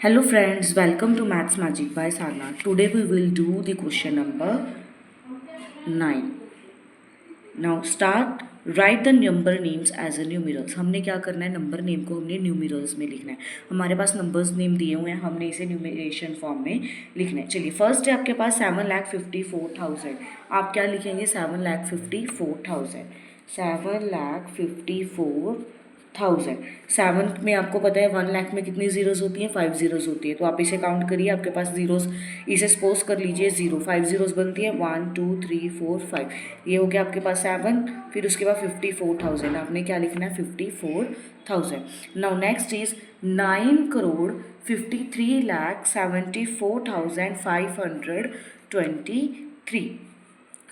Hello friends, welcome to Maths Magic by Sarna. Today we will do the question number 9. Now start, write the number names as a numerals. हमने क्या करना है, number name को हमने numerals में लिखना है. हमारे पास नंबर्स नेम दिए हुए हैं, हमने इसे न्यूमरेशन फॉर्म में लिखना है. चलिए फर्स्ट है आपके पास 7,54,000. आप क्या लिखेंगे, 7,54,000. 7,54,000. 7 में आपको पता है 1 लाख में कितनी जीरोज़ होती हैं, 5 जीरोज़ होती है. तो आप इसे काउंट करिए, आपके पास जीरोज़, इसे सपोज कर लीजिए 0, 5 जीरोज़ बनती है, 1 2 3 4 5. ये हो गया आपके पास 7. फिर उसके बाद 54,000. आपने क्या लिखना है, 54,000. Now next is 9,53,74,523.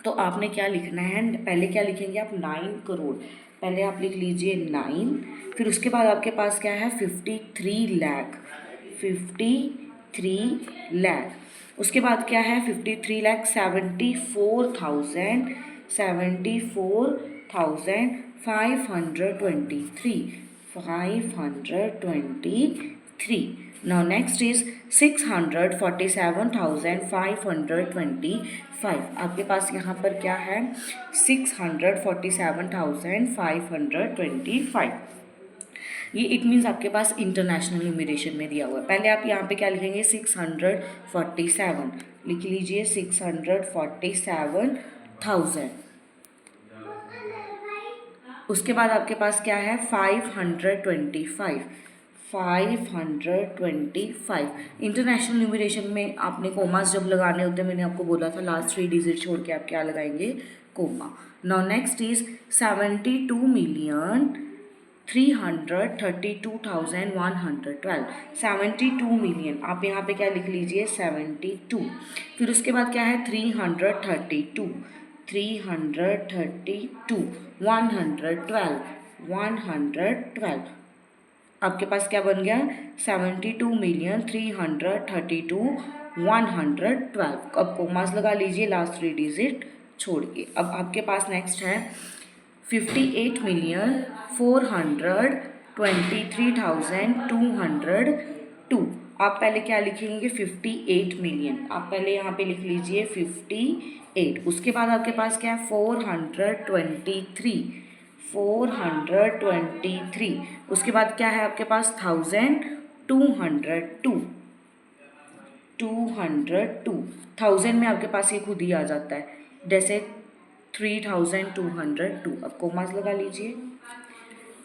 तो आपने क्या लिखना है, पहले क्या लिखेंगे आप, 9 करोड़. पहले आप लिख लीजिए 9. फिर उसके बाद आपके पास क्या है, 53 लाख. 53 लाख. उसके बाद क्या है, 53 लाख 74,000. 74,523. 523. Now next is 647,525. आपके पास यहाँ पर क्या है, 647,525. ये इट मीन्स आपके पास इंटरनेशनल न्यूमरेशन में दिया हुआ है. पहले आप यहाँ पे क्या लिखेंगे, 647 लिख लीजिए, 647,000. उसके बाद आपके पास क्या है, 525. 525. इंटरनेशनल न्यूमरेशन में आपने कोमास जब लगाने होते हैं, मैंने आपको बोला था लास्ट 3 डिजिट छोड़ के आप क्या लगाएंगे, comma. Now next is 72,332,112. 72 million. आप यहाँ पे क्या लिख लीजिए, 72. फिर उसके बाद क्या है, 332. 332. 112. 112. आपके पास क्या बन गया, 72,332,112. अब कोमास लगा लीजिए लास्ट 3 डिजिट छोड़ के. अब आपके पास नेक्स्ट है 58,423,202. आप पहले क्या लिखेंगे, 58 मिलियन. आप पहले यहाँ पे लिख लीजिए 58. उसके बाद आपके पास क्या है, 423. 423. उसके बाद क्या है आपके पास, 1,202. 202. 1000 में आपके पास ये खुद ही आ जाता है, जैसे 3,202. अब कोमास लगा लीजिए.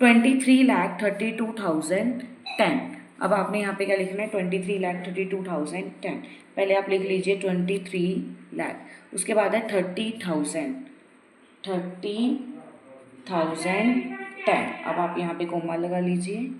23,32,010. अब आपने यहाँ पे क्या लिखना है, 23,32,010. पहले आप लिख लीजिए 23 लाख. उसके बाद है 30,000. 30,010. अब आप यहाँ पे कोमा लगा लीजिए.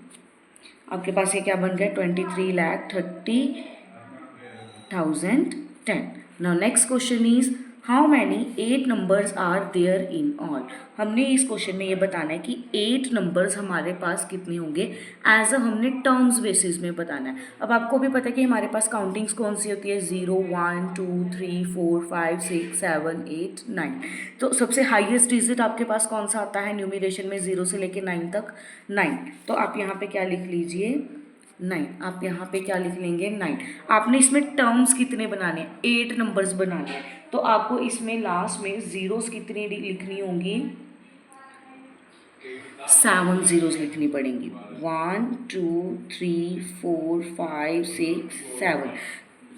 आपके पास ये क्या बन गया, 23,30,010. Now next question is how many 8 numbers are there in all. हमने इस क्वेश्चन में ये बताना है कि 8 नंबर्स हमारे पास कितने होंगे, एज अ हमने टर्म्स बेसिस में बताना है. अब आपको भी पता है कि हमारे पास काउंटिंग्स कौन सी होती है, 0 1 2 3 4 5 6 7 8 9. तो सबसे हाईएस्ट डिजिट आपके पास कौन सा आता है न्यूमरेशन में, 0 से लेकर 9 तक, 9. तो आप यहाँ पे क्या लिख लीजिए, 9. आप यहाँ पे क्या लिख लेंगे, 9. आपने इसमें टर्म्स कितने बनाने हैं, 8 नंबर्स बनाने हैं. तो आपको इसमें लास्ट में जीरोस कितनी लिखनी होंगी, 7 जीरोस लिखनी पड़ेंगी. 1 2 3 4 5 6 7.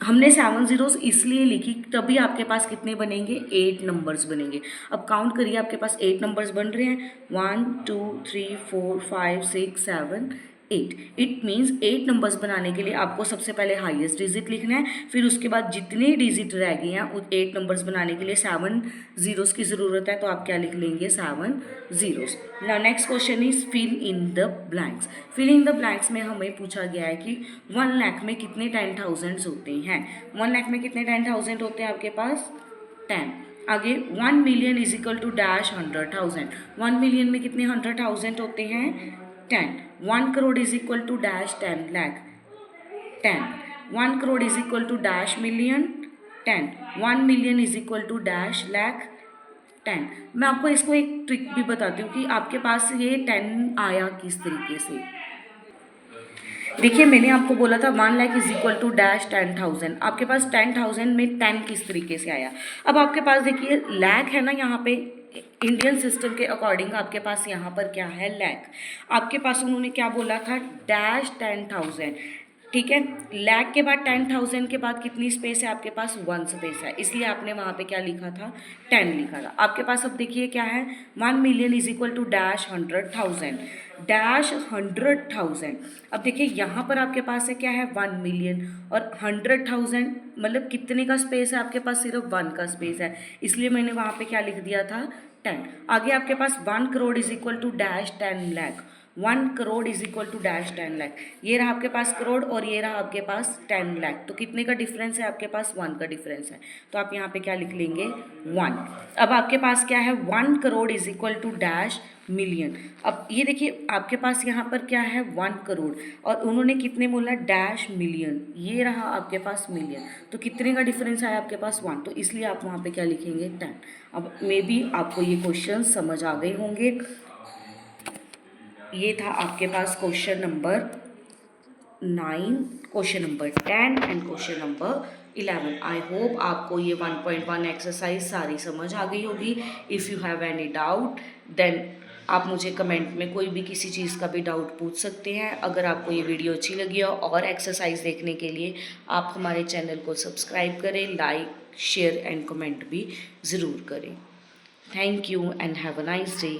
हमने 7 जीरोस इसलिए लिखी, तभी आपके पास कितने बनेंगे, 8 नंबर्स बनेंगे. अब काउंट करिए, आपके पास 8 नंबर्स बन रहे हैं, 1 2 3 4 5 6 7 8. इट मीन्स 8 नंबर्स बनाने के लिए आपको सबसे पहले हाईएस्ट डिजिट लिखना है. फिर उसके बाद जितने डिजिट रह गए हैं उस 8 नंबर्स बनाने के लिए 7 जीरोस की ज़रूरत है. तो आप क्या लिख लेंगे, 7 zeros. Now next question is fill in the blanks. Fill in the blanks में हमें पूछा गया है कि 1 लाख में कितने 10,000 होते हैं. 1 लाख में कितने 10,000 होते हैं आपके पास, 10. आगे 1 million is equal to dash 100,000. 1 million में कितने 100,000 होते हैं, 10. 1 crore is equal to dash 10 lakh, 10. 1 crore is equal to dash million, 10. 1 million is equal to dash lakh, 10. मैं आपको इसको एक ट्रिक भी बताती हूँ कि आपके पास ये 10 आया किस तरीके से. देखिए मैंने आपको बोला था 1 lakh is equal to dash 10,000, आपके पास 10,000 में 10 किस तरीके से आया। अब आपके पास देखिए लैख है ना, यहाँ पे इंडियन सिस्टम के अकॉर्डिंग आपके पास यहाँ पर क्या है, लैख। आपके पास उन्होंने क्या बोला था, डैश 10,000, ठीक है। लैख के बाद 10,000 के बाद कितनी स्पेस है आपके पास, 1 स्पेस है, इसलिए आपने वहाँ पे क्या लिखा था, 10 लिखा था। आपके पास अब देखिए क्या है, 1 million is equal to dash 100,000, dash 100,000। अब देखिए यहाँ पर आपके पास है क्या है, 1 मिलियन, और 100,000 मतलब कितने का स्पेस है आपके पास, सिर्फ 1 का स्पेस है, इसलिए मैंने वहाँ पे क्या लिख दिया था, 10। आगे आपके पास 1 crore is equal to dash 10 lakh, 1 crore is equal to dash 10 lakh. ये रहा आपके पास करोड़ और ये रहा आपके पास 10 लाख, तो कितने का डिफरेंस है आपके पास, 1 का डिफरेंस है, तो आप यहाँ पे क्या लिख लेंगे, 1। अब आपके पास क्या है, 1 crore is equal to dash million. अब ये देखिए आपके पास यहाँ पर क्या है, 1 करोड़, और उन्होंने कितने बोला, डैश मिलियन, ये रहा आपके पास मिलियन, तो कितने का डिफरेंस आया आपके पास, 1, तो इसलिए आप वहाँ पे क्या लिखेंगे, 10। अब मे बी आपको ये क्वेश्चन समझ आ गए होंगे। ये था आपके पास question number 9, question number 10 and question number 11। I hope आपको ये 1.1 एक्सरसाइज सारी समझ आ गई होगी। If you have any doubt then आप मुझे कमेंट में कोई भी किसी चीज़ का भी डाउट पूछ सकते हैं। अगर आपको ये वीडियो अच्छी लगी हो और एक्सरसाइज देखने के लिए आप हमारे चैनल को सब्सक्राइब करें, लाइक शेयर एंड कमेंट भी ज़रूर करें। Thank you and have a nice day.